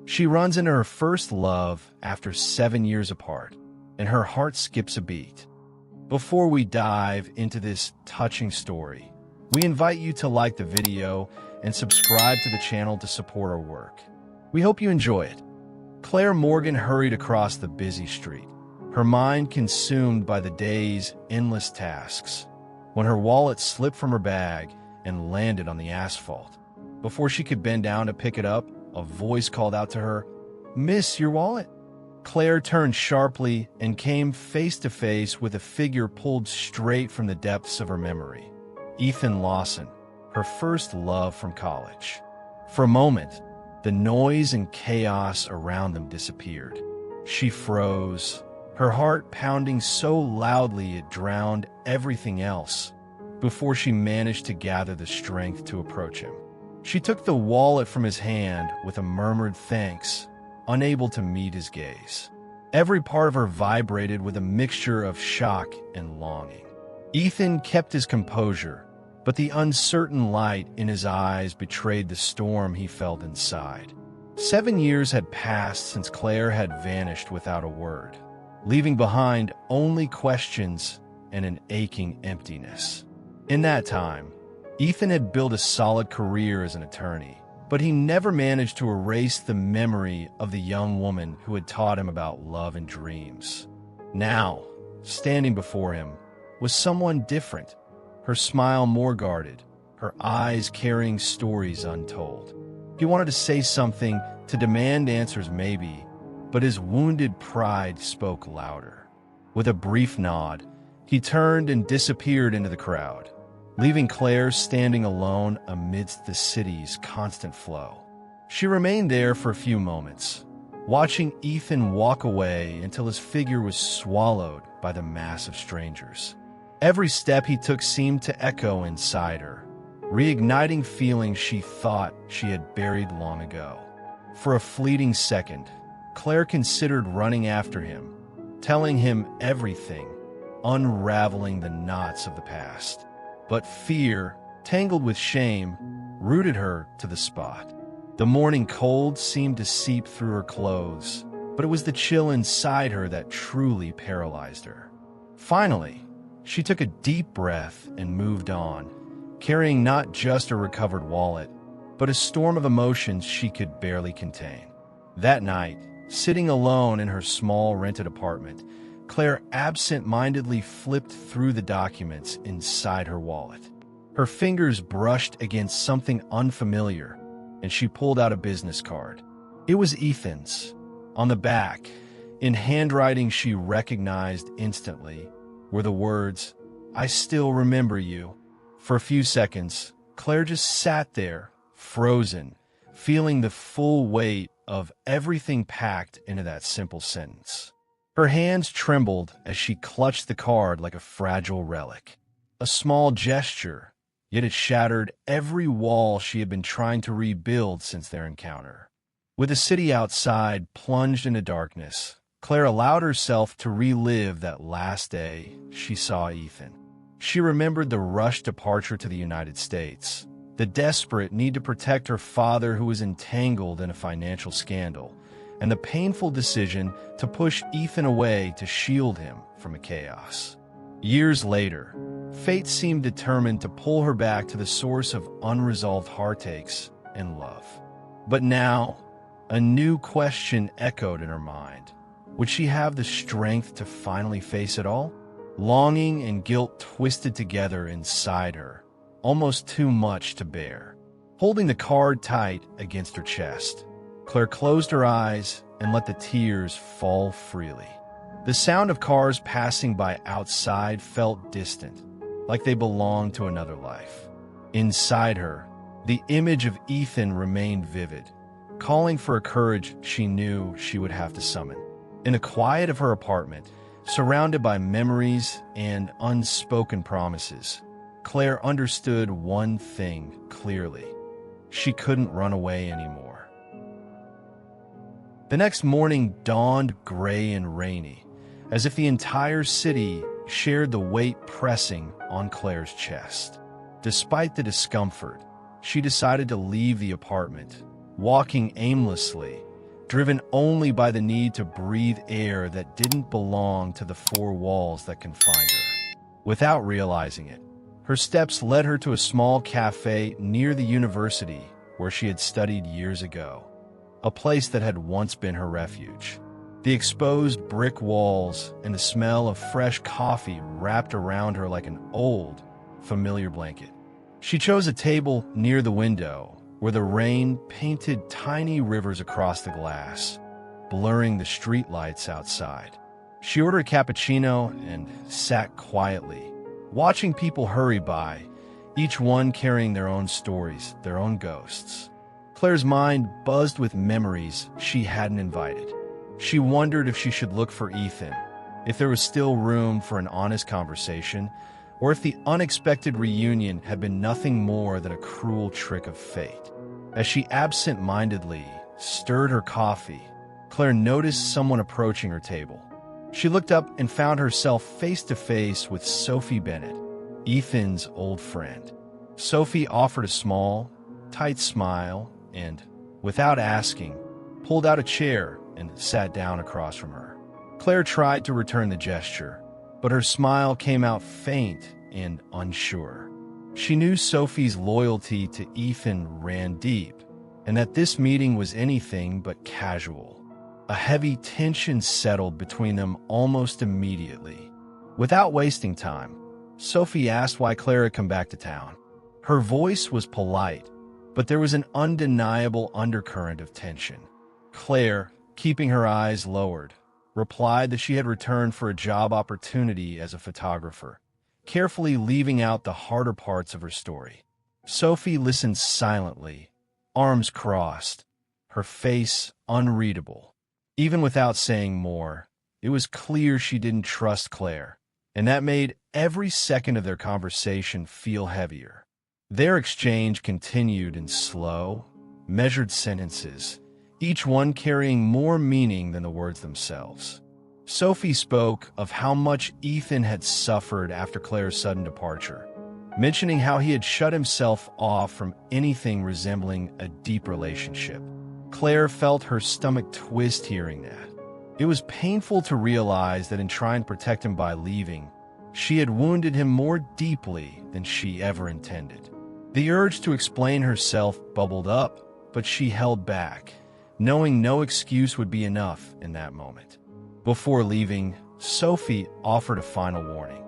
She runs into her first love after 7 years apart, and her heart skips a beat. Before we dive into this touching story, we invite you to like the video and subscribe to the channel to support our work. We hope you enjoy it. Claire Morgan hurried across the busy street, her mind consumed by the day's endless tasks, when her wallet slipped from her bag and landed on the asphalt. Before she could bend down to pick it up, a voice called out to her, "Miss, your wallet?" Claire turned sharply and came face to face with a figure pulled straight from the depths of her memory. Ethan Lawson, her first love from college. For a moment, the noise and chaos around them disappeared. She froze, her heart pounding so loudly it drowned everything else, before she managed to gather the strength to approach him. She took the wallet from his hand with a murmured thanks, unable to meet his gaze. Every part of her vibrated with a mixture of shock and longing. Ethan kept his composure, but the uncertain light in his eyes betrayed the storm he felt inside. 7 years had passed since Claire had vanished without a word, leaving behind only questions and an aching emptiness. In that time, Ethan had built a solid career as an attorney, but he never managed to erase the memory of the young woman who had taught him about love and dreams. Now, standing before him, was someone different, her smile more guarded, her eyes carrying stories untold. He wanted to say something, to demand answers maybe, but his wounded pride spoke louder. With a brief nod, he turned and disappeared into the crowd, leaving Claire standing alone amidst the city's constant flow. She remained there for a few moments, watching Ethan walk away until his figure was swallowed by the mass of strangers. Every step he took seemed to echo inside her, reigniting feelings she thought she had buried long ago. For a fleeting second, Claire considered running after him, telling him everything, unraveling the knots of the past. But fear, tangled with shame, rooted her to the spot. The morning cold seemed to seep through her clothes, but it was the chill inside her that truly paralyzed her. Finally, she took a deep breath and moved on, carrying not just a recovered wallet, but a storm of emotions she could barely contain. That night, sitting alone in her small rented apartment, Claire absent-mindedly flipped through the documents inside her wallet. Her fingers brushed against something unfamiliar, and she pulled out a business card. It was Ethan's. On the back, in handwriting she recognized instantly, were the words, "I still remember you." For a few seconds, Claire just sat there, frozen, feeling the full weight of everything packed into that simple sentence. Her hands trembled as she clutched the card like a fragile relic. A small gesture, yet it shattered every wall she had been trying to rebuild since their encounter. With the city outside plunged into darkness, Claire allowed herself to relive that last day she saw Ethan. She remembered the rushed departure to the United States, the desperate need to protect her father who was entangled in a financial scandal, and the painful decision to push Ethan away to shield him from a chaos. Years later, fate seemed determined to pull her back to the source of unresolved heartaches and love. But now, a new question echoed in her mind. Would she have the strength to finally face it all? Longing and guilt twisted together inside her, almost too much to bear. Holding the card tight against her chest, Claire closed her eyes and let the tears fall freely. The sound of cars passing by outside felt distant, like they belonged to another life. Inside her, the image of Ethan remained vivid, calling for a courage she knew she would have to summon. In the quiet of her apartment, surrounded by memories and unspoken promises, Claire understood one thing clearly. She couldn't run away anymore. The next morning dawned gray and rainy, as if the entire city shared the weight pressing on Claire's chest. Despite the discomfort, she decided to leave the apartment, walking aimlessly, driven only by the need to breathe air that didn't belong to the four walls that confined her. Without realizing it, her steps led her to a small cafe near the university where she had studied years ago, a place that had once been her refuge. The exposed brick walls and the smell of fresh coffee wrapped around her like an old, familiar blanket. She chose a table near the window where the rain painted tiny rivers across the glass, blurring the streetlights outside. She ordered a cappuccino and sat quietly, watching people hurry by, each one carrying their own stories, their own ghosts. Claire's mind buzzed with memories she hadn't invited. She wondered if she should look for Ethan, if there was still room for an honest conversation, or if the unexpected reunion had been nothing more than a cruel trick of fate. As she absent-mindedly stirred her coffee, Claire noticed someone approaching her table. She looked up and found herself face-to-face with Sophie Bennett, Ethan's old friend. Sophie offered a small, tight smile and, without asking, pulled out a chair and sat down across from her. Claire tried to return the gesture, but her smile came out faint and unsure. She knew Sophie's loyalty to Ethan ran deep, and that this meeting was anything but casual. A heavy tension settled between them almost immediately. Without wasting time, Sophie asked why Claire had come back to town. Her voice was polite, but there was an undeniable undercurrent of tension. Claire, keeping her eyes lowered, replied that she had returned for a job opportunity as a photographer, carefully leaving out the harder parts of her story. Sophie listened silently, arms crossed, her face unreadable. Even without saying more, it was clear she didn't trust Claire, and that made every second of their conversation feel heavier. Their exchange continued in slow, measured sentences, each one carrying more meaning than the words themselves. Sophie spoke of how much Ethan had suffered after Claire's sudden departure, mentioning how he had shut himself off from anything resembling a deep relationship. Claire felt her stomach twist hearing that. It was painful to realize that in trying to protect him by leaving, she had wounded him more deeply than she ever intended. The urge to explain herself bubbled up, but she held back, knowing no excuse would be enough in that moment. Before leaving, Sophie offered a final warning.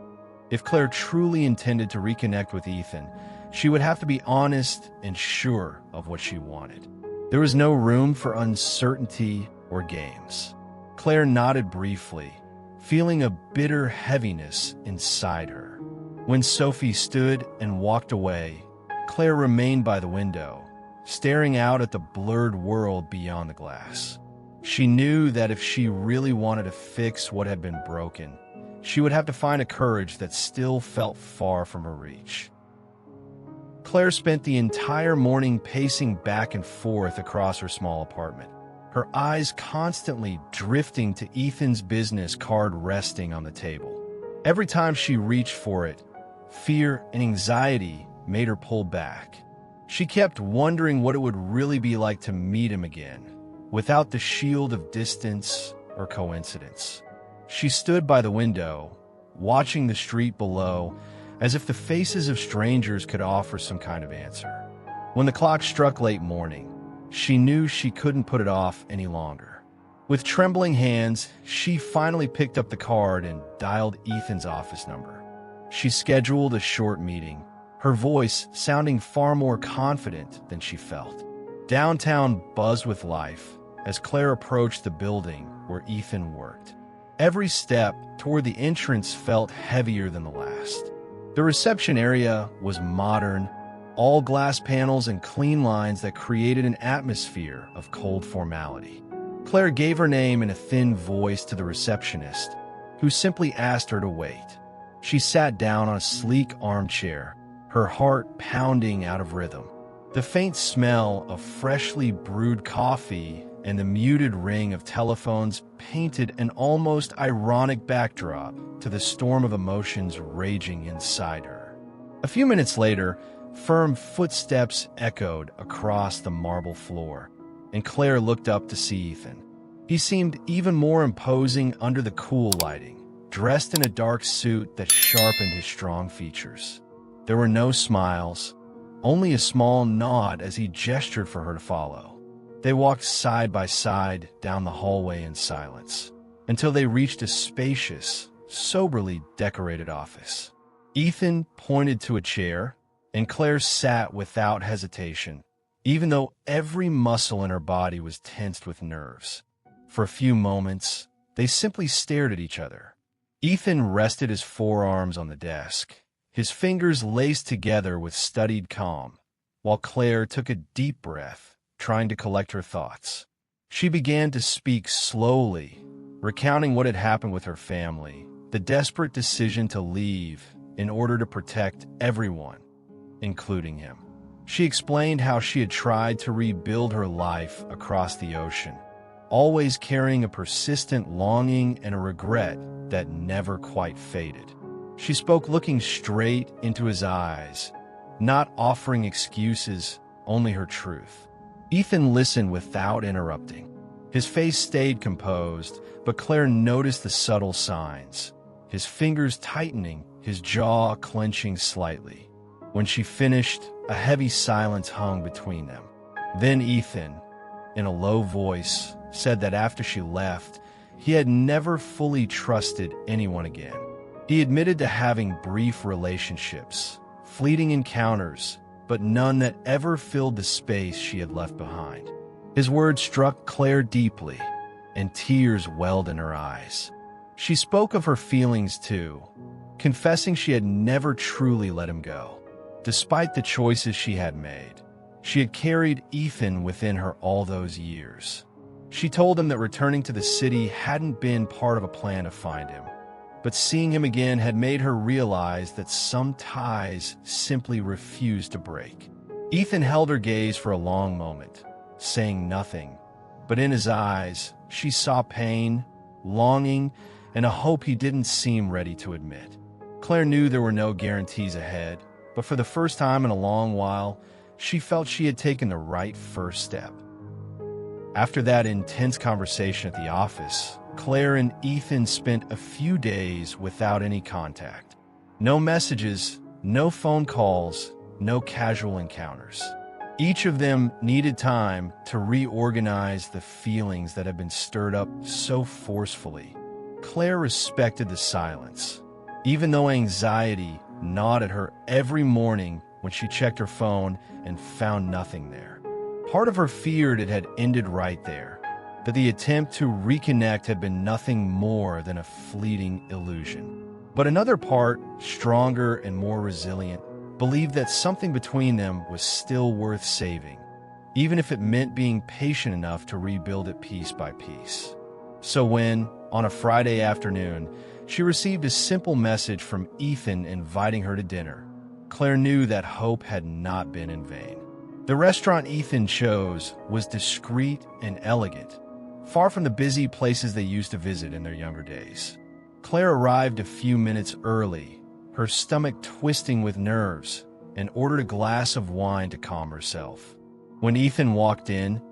If Claire truly intended to reconnect with Ethan, she would have to be honest and sure of what she wanted. There was no room for uncertainty or games. Claire nodded briefly, feeling a bitter heaviness inside her. When Sophie stood and walked away, Claire remained by the window, staring out at the blurred world beyond the glass. She knew that if she really wanted to fix what had been broken, she would have to find a courage that still felt far from her reach. Claire spent the entire morning pacing back and forth across her small apartment, her eyes constantly drifting to Ethan's business card resting on the table. Every time she reached for it, fear and anxiety made her pull back. She kept wondering what it would really be like to meet him again, without the shield of distance or coincidence. She stood by the window, watching the street below, as if the faces of strangers could offer some kind of answer. When the clock struck late morning, she knew she couldn't put it off any longer. With trembling hands, she finally picked up the card and dialed Ethan's office number. She scheduled a short meeting, her voice sounding far more confident than she felt. Downtown buzzed with life as Claire approached the building where Ethan worked. Every step toward the entrance felt heavier than the last. The reception area was modern, all glass panels and clean lines that created an atmosphere of cold formality. Claire gave her name in a thin voice to the receptionist, who simply asked her to wait. She sat down on a sleek armchair, her heart pounding out of rhythm. The faint smell of freshly brewed coffee and the muted ring of telephones painted an almost ironic backdrop to the storm of emotions raging inside her. A few minutes later, firm footsteps echoed across the marble floor, and Claire looked up to see Ethan. He seemed even more imposing under the cool lighting, dressed in a dark suit that sharpened his strong features. There were no smiles, only a small nod as he gestured for her to follow. They walked side by side down the hallway in silence, until they reached a spacious, soberly decorated office. Ethan pointed to a chair, and Claire sat without hesitation, even though every muscle in her body was tensed with nerves. For a few moments, they simply stared at each other. Ethan rested his forearms on the desk, his fingers laced together with studied calm, while Claire took a deep breath, trying to collect her thoughts. She began to speak slowly, recounting what had happened with her family, the desperate decision to leave in order to protect everyone, including him. She explained how she had tried to rebuild her life across the ocean, always carrying a persistent longing and a regret that never quite faded. She spoke looking straight into his eyes, not offering excuses, only her truth. Ethan listened without interrupting. His face stayed composed, but Claire noticed the subtle signs, his fingers tightening, his jaw clenching slightly. When she finished, a heavy silence hung between them. Then Ethan, in a low voice, said that after she left, he had never fully trusted anyone again. He admitted to having brief relationships, fleeting encounters, but none that ever filled the space she had left behind. His words struck Claire deeply, and tears welled in her eyes. She spoke of her feelings too, confessing she had never truly let him go. Despite the choices she had made, she had carried Ethan within her all those years. She told him that returning to the city hadn't been part of a plan to find him, but seeing him again had made her realize that some ties simply refused to break. Ethan held her gaze for a long moment, saying nothing, but in his eyes she saw pain, longing, and a hope he didn't seem ready to admit. Claire knew there were no guarantees ahead, but for the first time in a long while, she felt she had taken the right first step. After that intense conversation at the office, Claire and Ethan spent a few days without any contact. No messages, no phone calls, no casual encounters. Each of them needed time to reorganize the feelings that had been stirred up so forcefully. Claire respected the silence, even though anxiety gnawed at her every morning when she checked her phone and found nothing there. Part of her feared it had ended right there, that the attempt to reconnect had been nothing more than a fleeting illusion. But another part, stronger and more resilient, believed that something between them was still worth saving, even if it meant being patient enough to rebuild it piece by piece. So when, on a Friday afternoon, she received a simple message from Ethan inviting her to dinner, Claire knew that hope had not been in vain. The restaurant Ethan chose was discreet and elegant, far from the busy places they used to visit in their younger days. Claire arrived a few minutes early, her stomach twisting with nerves, and ordered a glass of wine to calm herself. When Ethan walked in,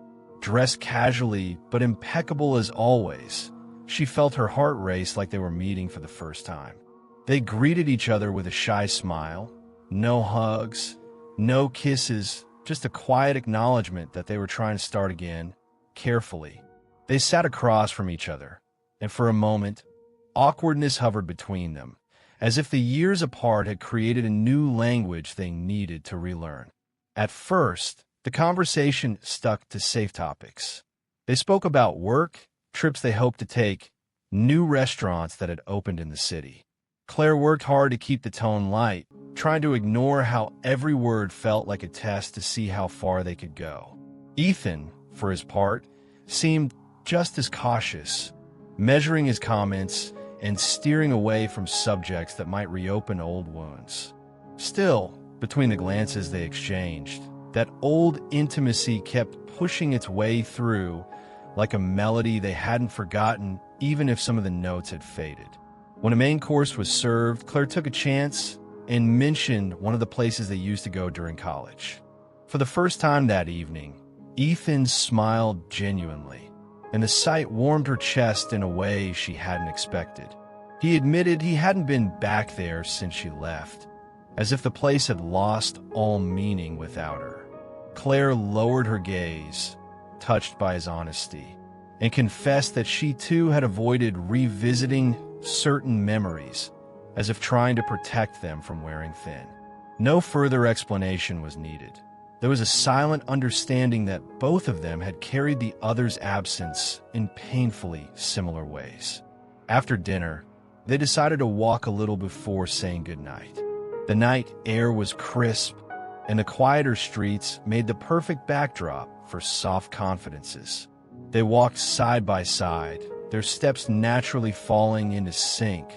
dressed casually but impeccable as always, she felt her heart race like they were meeting for the first time. They greeted each other with a shy smile, no hugs, no kisses, just a quiet acknowledgement that they were trying to start again, carefully. They sat across from each other, and for a moment, awkwardness hovered between them, as if the years apart had created a new language they needed to relearn. At first, the conversation stuck to safe topics. They spoke about work, trips they hoped to take, new restaurants that had opened in the city. Claire worked hard to keep the tone light, trying to ignore how every word felt like a test to see how far they could go. Ethan, for his part, seemed just as cautious, measuring his comments and steering away from subjects that might reopen old wounds. Still, between the glances they exchanged, that old intimacy kept pushing its way through like a melody they hadn't forgotten, even if some of the notes had faded. When a main course was served, Claire took a chance and mentioned one of the places they used to go during college. For the first time that evening, Ethan smiled genuinely, and the sight warmed her chest in a way she hadn't expected. He admitted he hadn't been back there since she left, as if the place had lost all meaning without her. Claire lowered her gaze, touched by his honesty, and confessed that she too had avoided revisiting certain memories, as if trying to protect them from wearing thin. No further explanation was needed. There was a silent understanding that both of them had carried the other's absence in painfully similar ways. After dinner, they decided to walk a little before saying goodnight. The night air was crisp, and the quieter streets made the perfect backdrop for soft confidences. They walked side by side, their steps naturally falling into sync,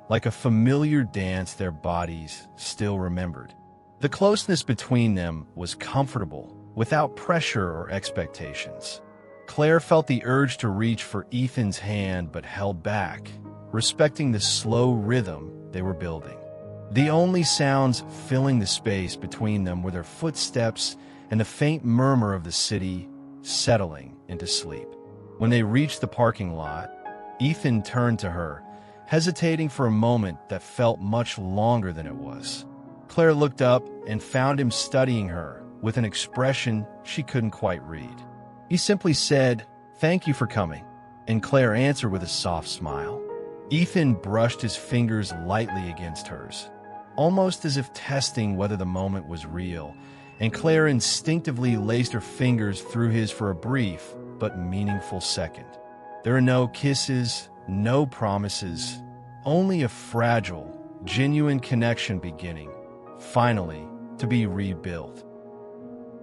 like a familiar dance their bodies still remembered. The closeness between them was comfortable, without pressure or expectations. Claire felt the urge to reach for Ethan's hand but held back, respecting the slow rhythm they were building. The only sounds filling the space between them were their footsteps and the faint murmur of the city settling into sleep. When they reached the parking lot, Ethan turned to her, hesitating for a moment that felt much longer than it was. Claire looked up and found him studying her with an expression she couldn't quite read. He simply said, "Thank you for coming," and Claire answered with a soft smile. Ethan brushed his fingers lightly against hers, almost as if testing whether the moment was real, and Claire instinctively laced her fingers through his for a brief but meaningful second. There were no kisses, no promises, only a fragile, genuine connection beginning, finally, to be rebuilt.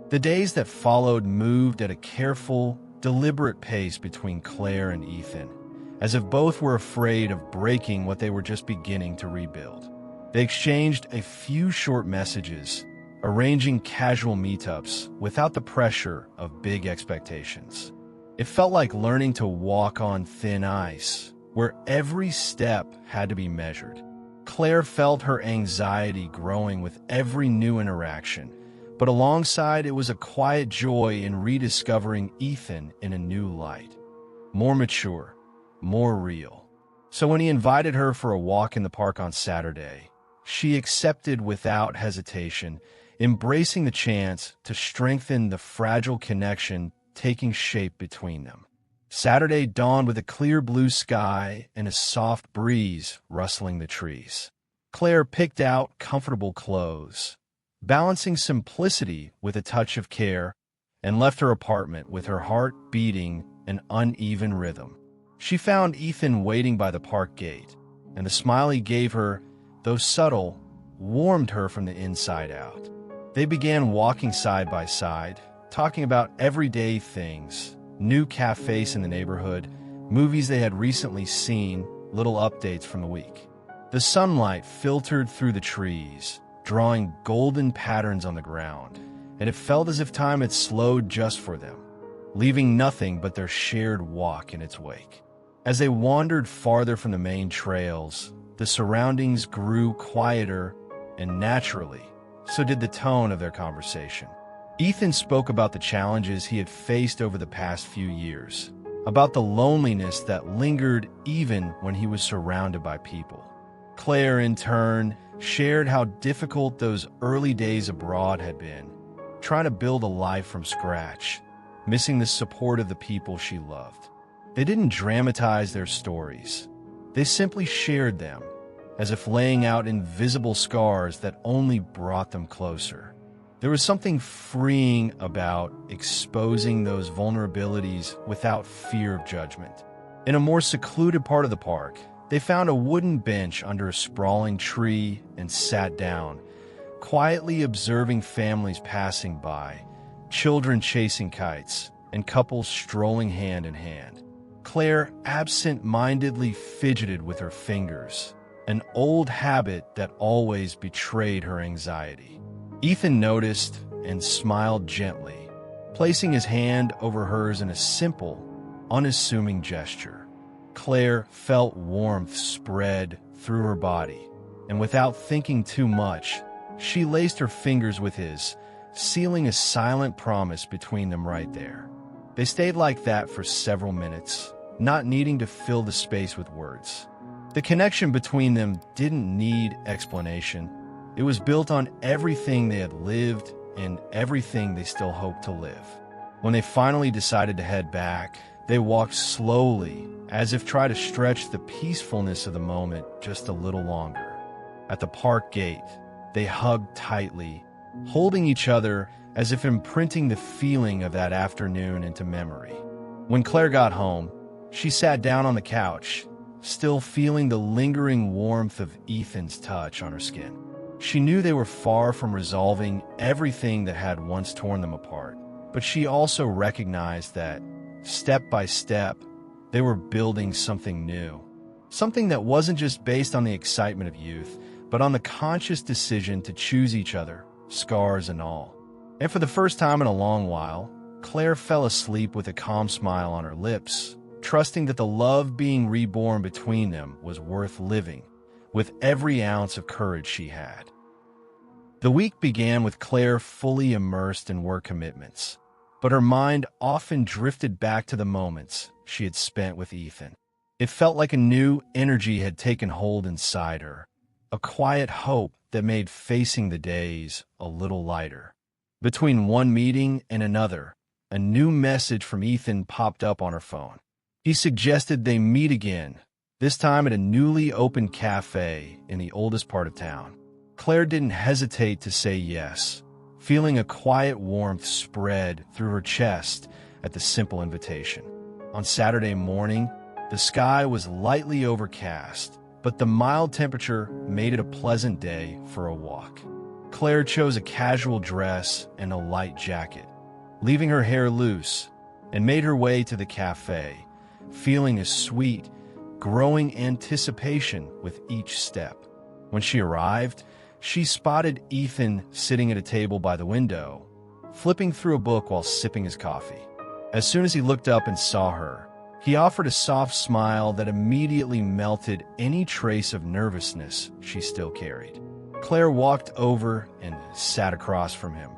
The days that followed moved at a careful, deliberate pace between Claire and Ethan, as if both were afraid of breaking what they were just beginning to rebuild. They exchanged a few short messages, arranging casual meetups without the pressure of big expectations. It felt like learning to walk on thin ice, where every step had to be measured. Claire felt her anxiety growing with every new interaction, but alongside it was a quiet joy in rediscovering Ethan in a new light. More mature, more real. So when he invited her for a walk in the park on Saturday, she accepted without hesitation, embracing the chance to strengthen the fragile connection taking shape between them. Saturday dawned with a clear blue sky and a soft breeze rustling the trees. Claire picked out comfortable clothes, balancing simplicity with a touch of care, and left her apartment with her heart beating an uneven rhythm. She found Ethan waiting by the park gate, and the smile he gave her, though subtle, warmed her from the inside out. They began walking side by side, talking about everyday things, new cafes in the neighborhood, movies they had recently seen, little updates from the week. The sunlight filtered through the trees, drawing golden patterns on the ground, and it felt as if time had slowed just for them, leaving nothing but their shared walk in its wake. As they wandered farther from the main trails, the surroundings grew quieter, and naturally, so did the tone of their conversation. Ethan spoke about the challenges he had faced over the past few years, about the loneliness that lingered even when he was surrounded by people. Claire, in turn, shared how difficult those early days abroad had been, trying to build a life from scratch, missing the support of the people she loved. They didn't dramatize their stories. They simply shared them, as if laying out invisible scars that only brought them closer. There was something freeing about exposing those vulnerabilities without fear of judgment. In a more secluded part of the park, they found a wooden bench under a sprawling tree and sat down, quietly observing families passing by, children chasing kites, and couples strolling hand in hand. Claire absent-mindedly fidgeted with her fingers, an old habit that always betrayed her anxiety. Ethan noticed and smiled gently, placing his hand over hers in a simple, unassuming gesture. Claire felt warmth spread through her body, and without thinking too much, she laced her fingers with his, sealing a silent promise between them right there. They stayed like that for several minutes, not needing to fill the space with words. The connection between them didn't need explanation. It was built on everything they had lived and everything they still hoped to live. When they finally decided to head back, they walked slowly, as if trying to stretch the peacefulness of the moment just a little longer. At the park gate, they hugged tightly, holding each other as if imprinting the feeling of that afternoon into memory. When Claire got home, she sat down on the couch, still feeling the lingering warmth of Ethan's touch on her skin. She knew they were far from resolving everything that had once torn them apart, but she also recognized that, step by step, they were building something new. Something that wasn't just based on the excitement of youth, but on the conscious decision to choose each other, scars and all. And for the first time in a long while, Claire fell asleep with a calm smile on her lips, trusting that the love being reborn between them was worth living, with every ounce of courage she had. The week began with Claire fully immersed in work commitments, but her mind often drifted back to the moments she had spent with Ethan. It felt like a new energy had taken hold inside her, a quiet hope that made facing the days a little lighter. Between one meeting and another, a new message from Ethan popped up on her phone. He suggested they meet again, this time at a newly opened cafe in the oldest part of town. Claire didn't hesitate to say yes, feeling a quiet warmth spread through her chest at the simple invitation. On Saturday morning, the sky was lightly overcast, but the mild temperature made it a pleasant day for a walk. Claire chose a casual dress and a light jacket, leaving her hair loose, and made her way to the cafe, feeling a sweet, growing anticipation with each step. When she arrived, she spotted Ethan sitting at a table by the window, flipping through a book while sipping his coffee. As soon as he looked up and saw her, he offered a soft smile that immediately melted any trace of nervousness she still carried. Claire walked over and sat across from him,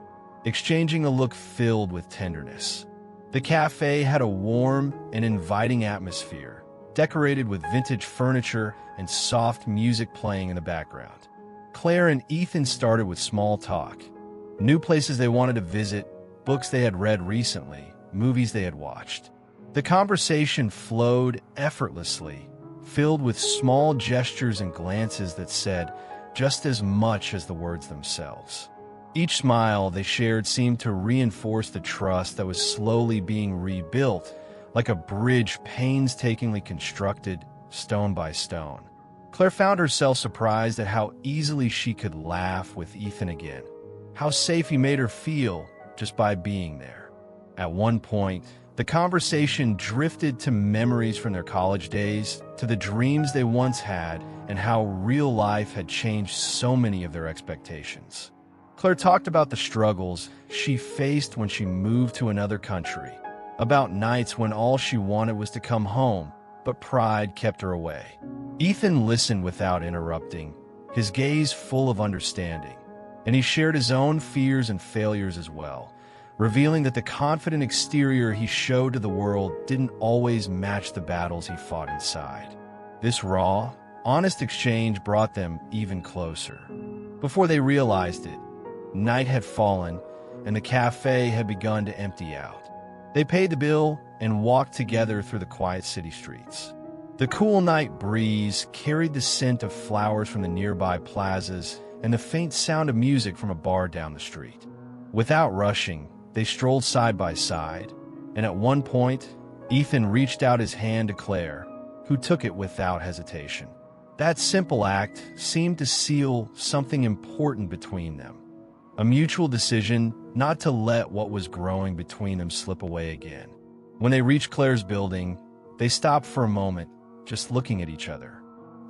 exchanging a look filled with tenderness. The cafe had a warm and inviting atmosphere, decorated with vintage furniture and soft music playing in the background. Claire and Ethan started with small talk, new places they wanted to visit, books they had read recently, movies they had watched. The conversation flowed effortlessly, filled with small gestures and glances that said just as much as the words themselves. Each smile they shared seemed to reinforce the trust that was slowly being rebuilt, like a bridge painstakingly constructed, stone by stone. Claire found herself surprised at how easily she could laugh with Ethan again, how safe he made her feel just by being there. At one point, the conversation drifted to memories from their college days, to the dreams they once had, and how real life had changed so many of their expectations. Claire talked about the struggles she faced when she moved to another country, about nights when all she wanted was to come home, but pride kept her away. Ethan listened without interrupting, his gaze full of understanding, and he shared his own fears and failures as well, revealing that the confident exterior he showed to the world didn't always match the battles he fought inside. This raw, honest exchange brought them even closer. Before they realized it, night had fallen and the cafe had begun to empty out. They paid the bill and walked together through the quiet city streets. The cool night breeze carried the scent of flowers from the nearby plazas and the faint sound of music from a bar down the street. Without rushing, they strolled side by side, and at one point, Ethan reached out his hand to Claire, who took it without hesitation. That simple act seemed to seal something important between them, a mutual decision not to let what was growing between them slip away again. When they reached Claire's building, they stopped for a moment, just looking at each other.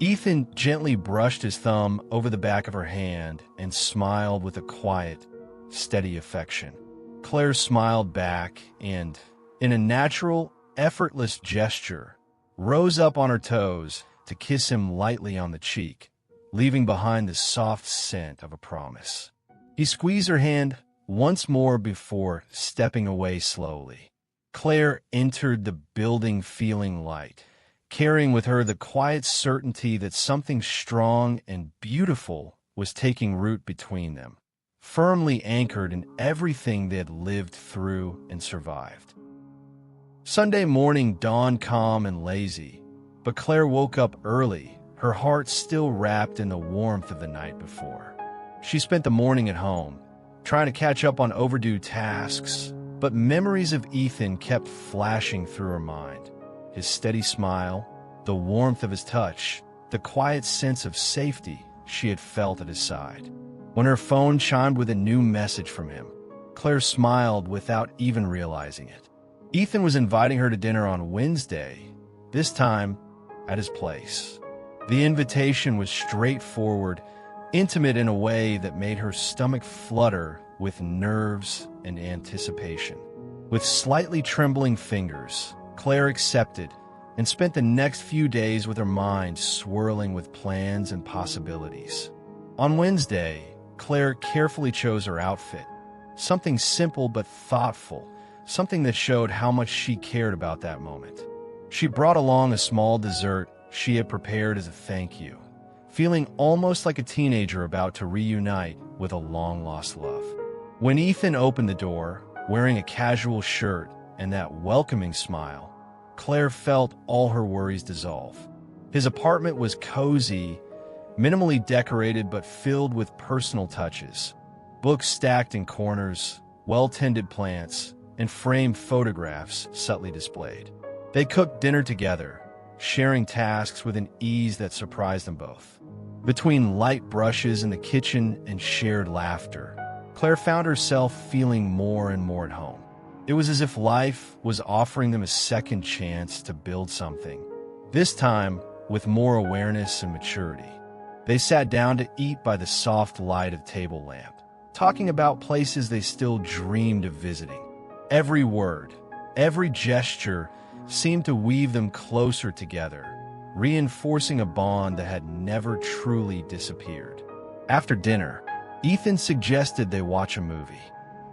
Ethan gently brushed his thumb over the back of her hand and smiled with a quiet, steady affection. Claire smiled back and, in a natural, effortless gesture, rose up on her toes to kiss him lightly on the cheek, leaving behind the soft scent of a promise. He squeezed her hand once more before stepping away slowly. Claire entered the building feeling light, carrying with her the quiet certainty that something strong and beautiful was taking root between them, firmly anchored in everything they had lived through and survived. Sunday morning dawned calm and lazy, but Claire woke up early, her heart still wrapped in the warmth of the night before. She spent the morning at home, trying to catch up on overdue tasks, but memories of Ethan kept flashing through her mind. His steady smile, the warmth of his touch, the quiet sense of safety she had felt at his side. When her phone chimed with a new message from him, Claire smiled without even realizing it. Ethan was inviting her to dinner on Wednesday, this time at his place. The invitation was straightforward, intimate in a way that made her stomach flutter with nerves and anticipation. With slightly trembling fingers, Claire accepted and spent the next few days with her mind swirling with plans and possibilities. On Wednesday, Claire carefully chose her outfit, something simple but thoughtful, something that showed how much she cared about that moment. She brought along a small dessert she had prepared as a thank you, feeling almost like a teenager about to reunite with a long-lost love. When Ethan opened the door, wearing a casual shirt and that welcoming smile, Claire felt all her worries dissolve. His apartment was cozy, minimally decorated but filled with personal touches. Books stacked in corners, well-tended plants, and framed photographs subtly displayed. They cooked dinner together, sharing tasks with an ease that surprised them both. Between light brushes in the kitchen and shared laughter, Claire found herself feeling more and more at home. It was as if life was offering them a second chance to build something, this time with more awareness and maturity. They sat down to eat by the soft light of the table lamp, talking about places they still dreamed of visiting. Every word, every gesture seemed to weave them closer together, reinforcing a bond that had never truly disappeared. After dinner, Ethan suggested they watch a movie.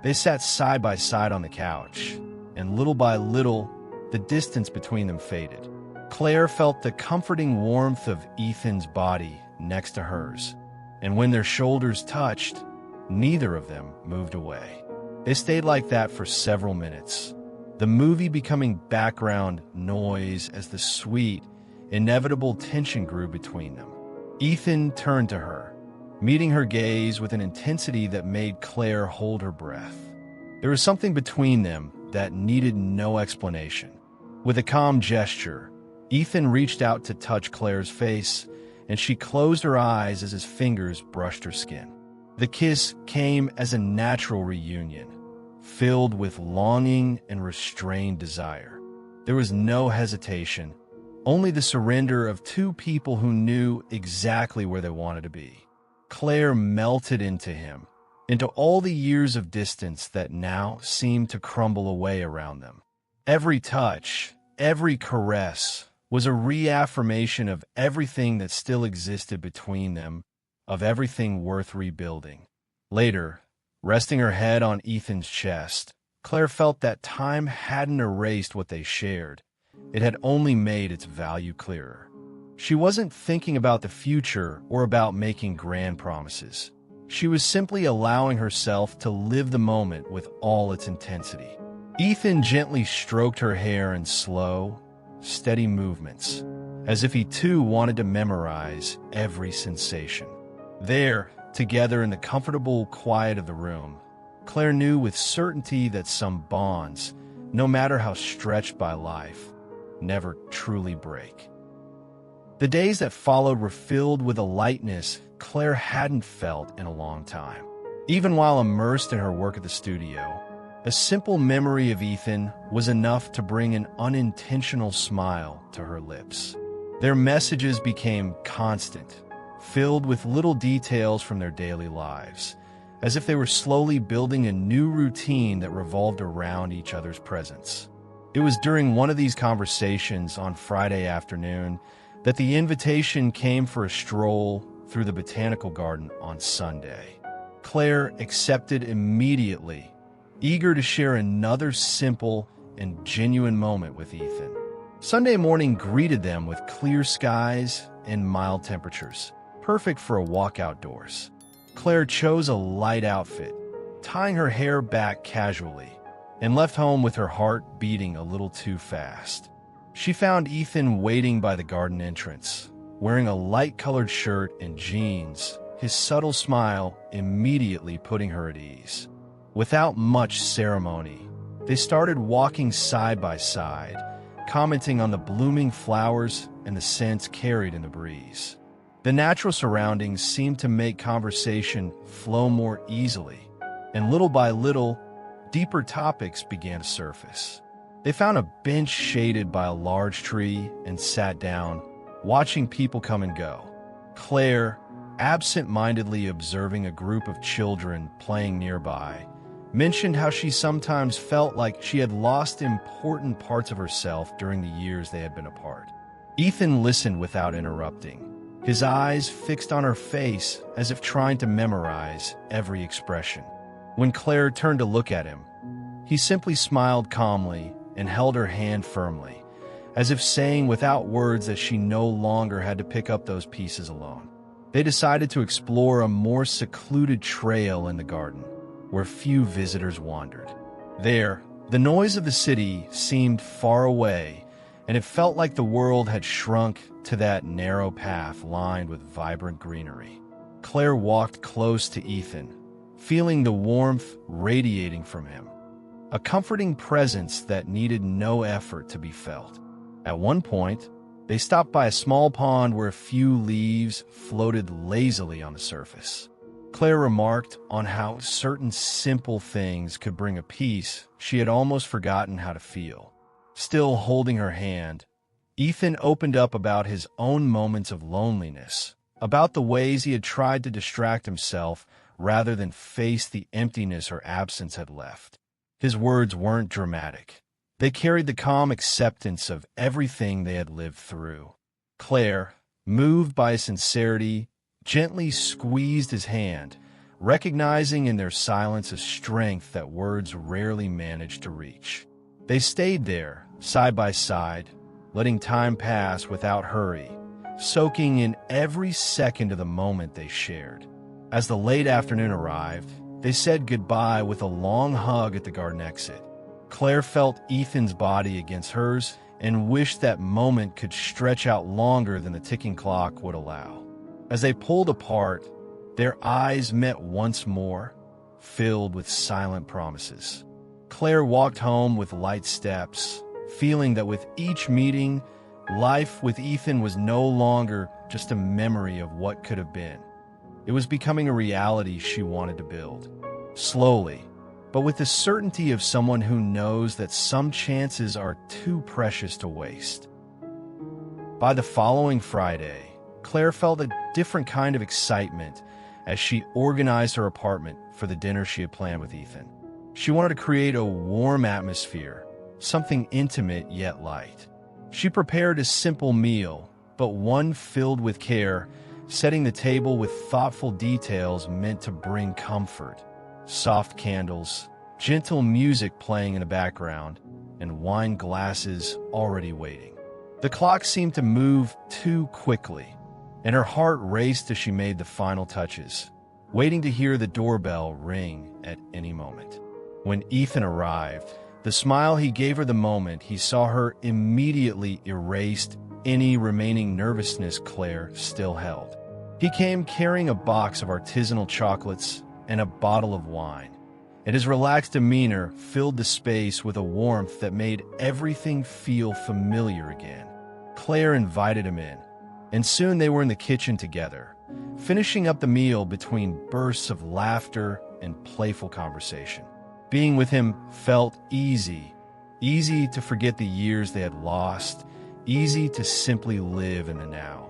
They sat side by side on the couch, and little by little, the distance between them faded. Claire felt the comforting warmth of Ethan's body next to hers, and when their shoulders touched, neither of them moved away. They stayed like that for several minutes, the movie becoming background noise as the sweet, inevitable tension grew between them. Ethan turned to her, meeting her gaze with an intensity that made Claire hold her breath. There was something between them that needed no explanation. With a calm gesture, Ethan reached out to touch Claire's face, and she closed her eyes as his fingers brushed her skin. The kiss came as a natural reunion, filled with longing and restrained desire. There was no hesitation, only the surrender of two people who knew exactly where they wanted to be. Claire melted into him, into all the years of distance that now seemed to crumble away around them. Every touch, every caress was a reaffirmation of everything that still existed between them, of everything worth rebuilding. Later, resting her head on Ethan's chest, Claire felt that time hadn't erased what they shared. It had only made its value clearer. She wasn't thinking about the future or about making grand promises. She was simply allowing herself to live the moment with all its intensity. Ethan gently stroked her hair in slow, steady movements, as if he too wanted to memorize every sensation. There, together in the comfortable quiet of the room, Claire knew with certainty that some bonds, no matter how stretched by life, never truly break. The days that followed were filled with a lightness Claire hadn't felt in a long time. Even while immersed in her work at the studio, a simple memory of Ethan was enough to bring an unintentional smile to her lips. Their messages became constant, filled with little details from their daily lives, as if they were slowly building a new routine that revolved around each other's presence. It was during one of these conversations on Friday afternoon that the invitation came for a stroll through the botanical garden on Sunday. Claire accepted immediately, eager to share another simple and genuine moment with Ethan. Sunday morning greeted them with clear skies and mild temperatures, perfect for a walk outdoors. Claire chose a light outfit, tying her hair back casually, and left home with her heart beating a little too fast. She found Ethan waiting by the garden entrance, wearing a light-colored shirt and jeans, his subtle smile immediately putting her at ease. Without much ceremony, they started walking side by side, commenting on the blooming flowers and the scents carried in the breeze. The natural surroundings seemed to make conversation flow more easily, and little by little, deeper topics began to surface. They found a bench shaded by a large tree and sat down, watching people come and go. Claire, absent-mindedly observing a group of children playing nearby, mentioned how she sometimes felt like she had lost important parts of herself during the years they had been apart. Ethan listened without interrupting, his eyes fixed on her face as if trying to memorize every expression. When Claire turned to look at him, he simply smiled calmly and held her hand firmly, as if saying without words that she no longer had to pick up those pieces alone. They decided to explore a more secluded trail in the garden, where few visitors wandered. There, the noise of the city seemed far away, and it felt like the world had shrunk to that narrow path lined with vibrant greenery. Claire walked close to Ethan, feeling the warmth radiating from him, a comforting presence that needed no effort to be felt. At one point, they stopped by a small pond where a few leaves floated lazily on the surface. Claire remarked on how certain simple things could bring a peace she had almost forgotten how to feel. Still holding her hand, Ethan opened up about his own moments of loneliness, about the ways he had tried to distract himself rather than face the emptiness her absence had left. His words weren't dramatic. They carried the calm acceptance of everything they had lived through. Claire, moved by his sincerity, gently squeezed his hand, recognizing in their silence a strength that words rarely managed to reach. They stayed there, side by side, letting time pass without hurry, soaking in every second of the moment they shared. As the late afternoon arrived, they said goodbye with a long hug at the garden exit. Claire felt Ethan's body against hers and wished that moment could stretch out longer than the ticking clock would allow. As they pulled apart, their eyes met once more, filled with silent promises. Claire walked home with light steps, feeling that with each meeting, life with Ethan was no longer just a memory of what could have been. It was becoming a reality she wanted to build. Slowly, but with the certainty of someone who knows that some chances are too precious to waste. By the following Friday, Claire felt a different kind of excitement as she organized her apartment for the dinner she had planned with Ethan. She wanted to create a warm atmosphere, something intimate yet light. She prepared a simple meal, but one filled with care, setting the table with thoughtful details meant to bring comfort. Soft candles, gentle music playing in the background, and wine glasses already waiting. The clock seemed to move too quickly, and her heart raced as she made the final touches, waiting to hear the doorbell ring at any moment. When Ethan arrived, the smile he gave her the moment he saw her immediately erased any remaining nervousness Claire still held. He came carrying a box of artisanal chocolates and a bottle of wine, and his relaxed demeanor filled the space with a warmth that made everything feel familiar again. Claire invited him in, and soon they were in the kitchen together, finishing up the meal between bursts of laughter and playful conversation. Being with him felt easy to forget the years they had lost, easy to simply live in the now.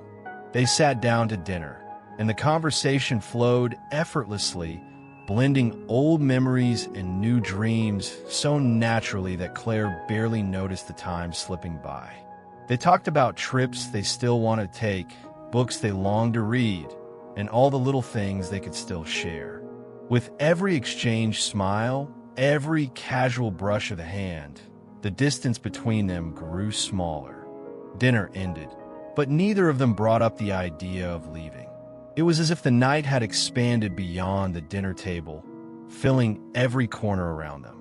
They sat down to dinner, and the conversation flowed effortlessly, blending old memories and new dreams so naturally that Claire barely noticed the time slipping by. They talked about trips they still want to take, books they longed to read, and all the little things they could still share. With every exchanged smile, every casual brush of the hand, the distance between them grew smaller. Dinner ended, but neither of them brought up the idea of leaving. It was as if the night had expanded beyond the dinner table, filling every corner around them.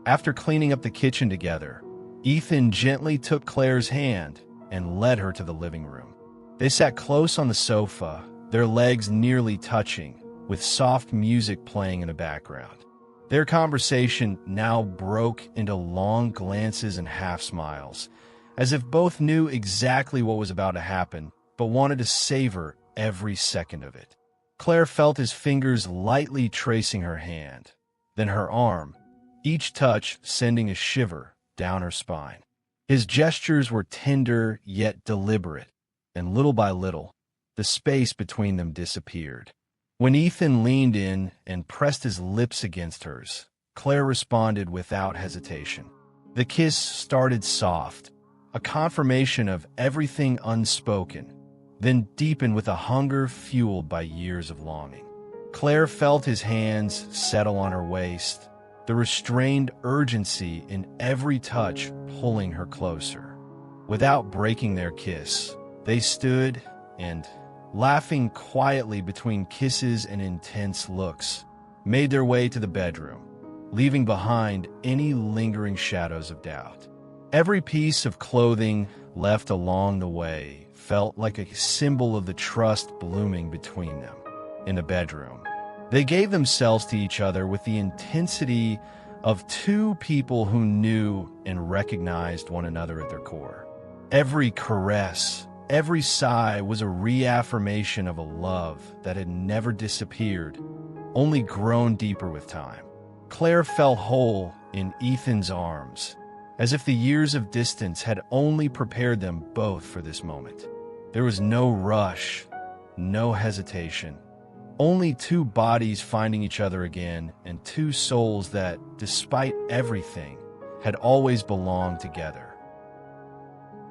After cleaning up the kitchen together, Ethan gently took Claire's hand and led her to the living room. They sat close on the sofa, their legs nearly touching, with soft music playing in the background. Their conversation now broke into long glances and half-smiles, as if both knew exactly what was about to happen, but wanted to savor every second of it. Claire felt his fingers lightly tracing her hand, then her arm, each touch sending a shiver down her spine. His gestures were tender yet deliberate, and little by little, the space between them disappeared. When Ethan leaned in and pressed his lips against hers, Claire responded without hesitation. The kiss started soft, a confirmation of everything unspoken, then deepened with a hunger fueled by years of longing. Claire felt his hands settle on her waist, the restrained urgency in every touch pulling her closer. Without breaking their kiss, they stood and, laughing quietly between kisses and intense looks, made their way to the bedroom, leaving behind any lingering shadows of doubt. Every piece of clothing left along the way felt like a symbol of the trust blooming between them. In the bedroom, they gave themselves to each other with the intensity of two people who knew and recognized one another at their core. Every caress, every sigh was a reaffirmation of a love that had never disappeared, only grown deeper with time. Claire fell whole in Ethan's arms, as if the years of distance had only prepared them both for this moment. There was no rush, no hesitation, only two bodies finding each other again and two souls that, despite everything, had always belonged together.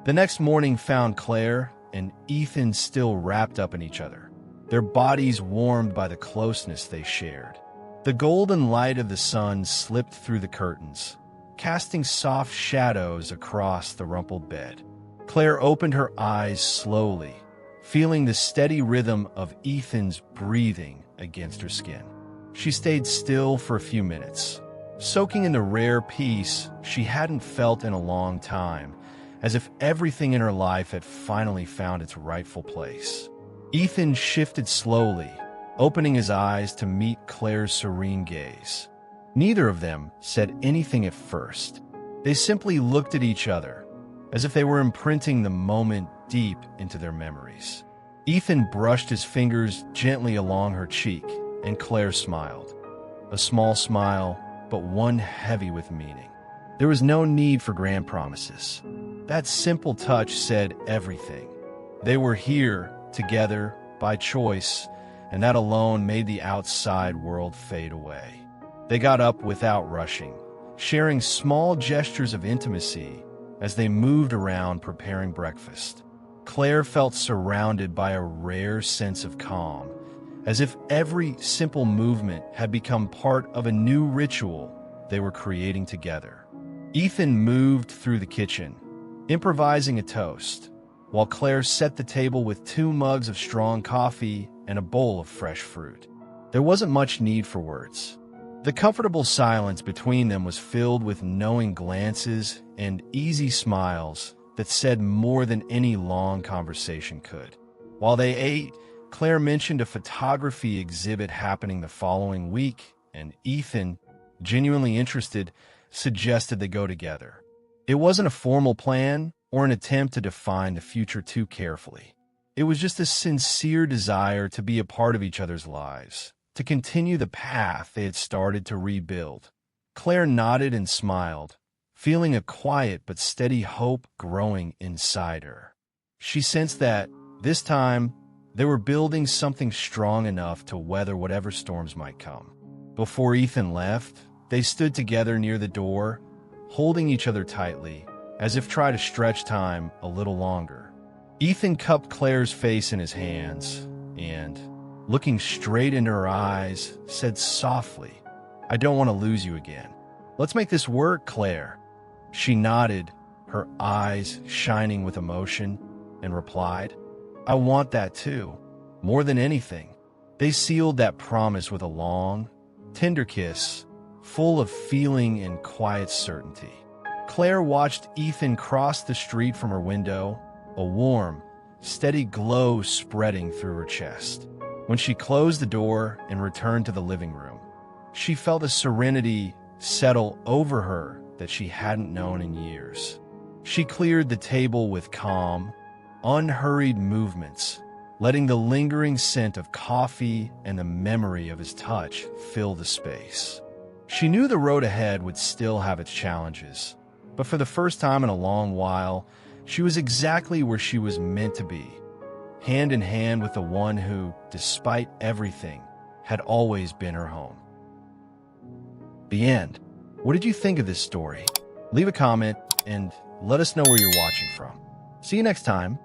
The next morning found Claire and Ethan still wrapped up in each other, their bodies warmed by the closeness they shared. The golden light of the sun slipped through the curtains, casting soft shadows across the rumpled bed. Claire opened her eyes slowly, feeling the steady rhythm of Ethan's breathing against her skin. She stayed still for a few minutes, soaking in the rare peace she hadn't felt in a long time, as if everything in her life had finally found its rightful place. Ethan shifted slowly, opening his eyes to meet Claire's serene gaze. Neither of them said anything at first. They simply looked at each other, as if they were imprinting the moment deep into their memories. Ethan brushed his fingers gently along her cheek, and Claire smiled. A small smile, but one heavy with meaning. There was no need for grand promises. That simple touch said everything. They were here, together, by choice, and that alone made the outside world fade away. They got up without rushing, sharing small gestures of intimacy as they moved around preparing breakfast. Claire felt surrounded by a rare sense of calm, as if every simple movement had become part of a new ritual they were creating together. Ethan moved through the kitchen, improvising a toast, while Claire set the table with 2 mugs of strong coffee and a bowl of fresh fruit. There wasn't much need for words. The comfortable silence between them was filled with knowing glances and easy smiles that said more than any long conversation could. While they ate, Claire mentioned a photography exhibit happening the following week, and Ethan, genuinely interested, suggested they go together. It wasn't a formal plan or an attempt to define the future too carefully. It was just a sincere desire to be a part of each other's lives, to continue the path they had started to rebuild. Claire nodded and smiled, feeling a quiet but steady hope growing inside her. She sensed that, this time, they were building something strong enough to weather whatever storms might come. Before Ethan left, they stood together near the door, holding each other tightly, as if trying to stretch time a little longer. Ethan cupped Claire's face in his hands, and, looking straight into her eyes, said softly, "I don't want to lose you again. Let's make this work, Claire." She nodded, her eyes shining with emotion, and replied, "I want that too, more than anything." They sealed that promise with a long, tender kiss, full of feeling and quiet certainty. Claire watched Ethan cross the street from her window, a warm, steady glow spreading through her chest. When she closed the door and returned to the living room, she felt a serenity settle over her that she hadn't known in years. She cleared the table with calm, unhurried movements, letting the lingering scent of coffee and the memory of his touch fill the space. She knew the road ahead would still have its challenges, but for the first time in a long while, she was exactly where she was meant to be, hand in hand with the one who, despite everything, had always been her home. The end. What did you think of this story? Leave a comment and let us know where you're watching from. See you next time.